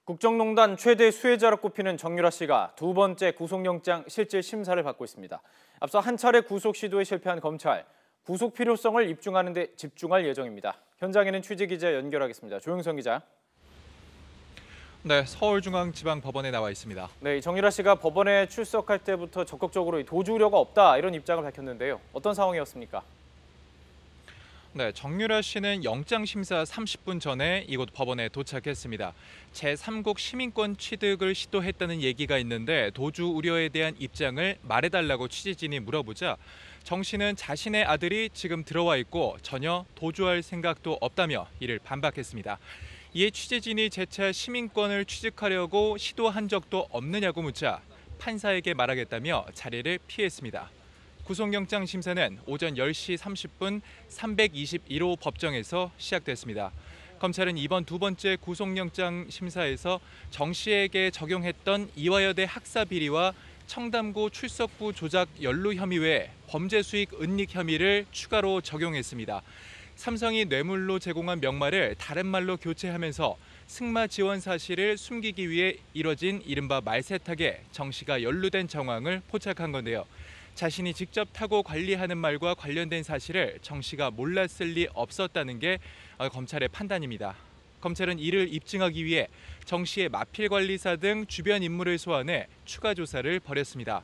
국정농단 최대 수혜자로 꼽히는 정유라 씨가 두 번째 구속영장 실질 심사를 받고 있습니다. 앞서 한 차례 구속 시도에 실패한 검찰, 구속 필요성을 입증하는 데 집중할 예정입니다. 현장에는 취재기자 연결하겠습니다. 조영성 기자. 네, 서울중앙지방법원에 나와 있습니다. 네, 정유라 씨가 법원에 출석할 때부터 적극적으로 도주 우려가 없다 이런 입장을 밝혔는데요. 어떤 상황이었습니까? 네, 정유라 씨는 영장심사 30분 전에 이곳 법원에 도착했습니다. 제3국 시민권 취득을 시도했다는 얘기가 있는데 도주 우려에 대한 입장을 말해달라고 취재진이 물어보자 정 씨는 자신의 아들이 지금 들어와 있고 전혀 도주할 생각도 없다며 이를 반박했습니다. 이에 취재진이 재차 시민권을 취득하려고 시도한 적도 없느냐고 묻자 판사에게 말하겠다며 자리를 피했습니다. 구속영장 심사는 오전 10시 30분 321호 법정에서 시작됐습니다. 검찰은 이번 두 번째 구속영장 심사에서 정 씨에게 적용했던 이화여대 학사 비리와 청담고 출석부 조작 연루 혐의 외에 범죄 수익 은닉 혐의를 추가로 적용했습니다. 삼성이 뇌물로 제공한 명말을 다른 말로 교체하면서 승마 지원 사실을 숨기기 위해 이뤄진 이른바 말세탁에 정 씨가 연루된 정황을 포착한 건데요. 자신이 직접 타고 관리하는 말과 관련된 사실을 정 씨가 몰랐을 리 없었다는 게 검찰의 판단입니다. 검찰은 이를 입증하기 위해 정 씨의 마필관리사 등 주변 인물을 소환해 추가 조사를 벌였습니다.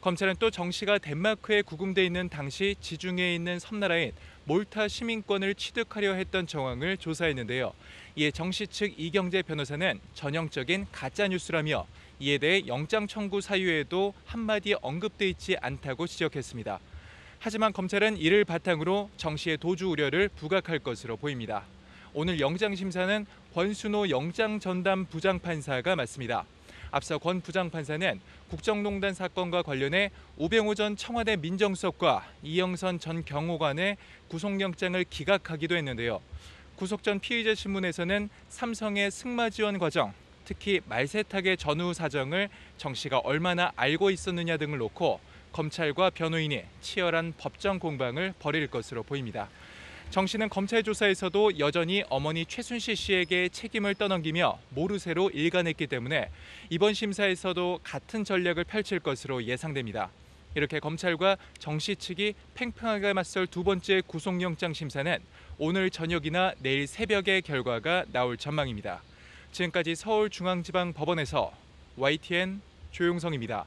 검찰은 또 정 씨가 덴마크에 구금돼 있는 당시 지중해에 있는 섬나라인 몰타 시민권을 취득하려 했던 정황을 조사했는데요. 이에 정 씨 측 이경재 변호사는 전형적인 가짜뉴스라며 이에 대해 영장 청구 사유에도 한마디 언급돼 있지 않다고 지적했습니다. 하지만 검찰은 이를 바탕으로 정 씨의 도주 우려를 부각할 것으로 보입니다. 오늘 영장 심사는 권순호 영장전담 부장판사가 맡습니다. 앞서 권 부장판사는 국정농단 사건과 관련해 우병우 전 청와대 민정수석과 이영선 전 경호관의 구속영장을 기각하기도 했는데요. 구속 전 피의자 신문에서는 삼성의 승마 지원 과정, 특히 말세탁의 전후 사정을 정 씨가 얼마나 알고 있었느냐 등을 놓고 검찰과 변호인이 치열한 법정 공방을 벌일 것으로 보입니다. 정 씨는 검찰 조사에서도 여전히 어머니 최순실 씨에게 책임을 떠넘기며 모르쇠로 일관했기 때문에 이번 심사에서도 같은 전략을 펼칠 것으로 예상됩니다. 이렇게 검찰과 정 씨 측이 팽팽하게 맞설 두 번째 구속영장 심사는 오늘 저녁이나 내일 새벽에 결과가 나올 전망입니다. 지금까지 서울중앙지방법원에서 YTN 조용성입니다.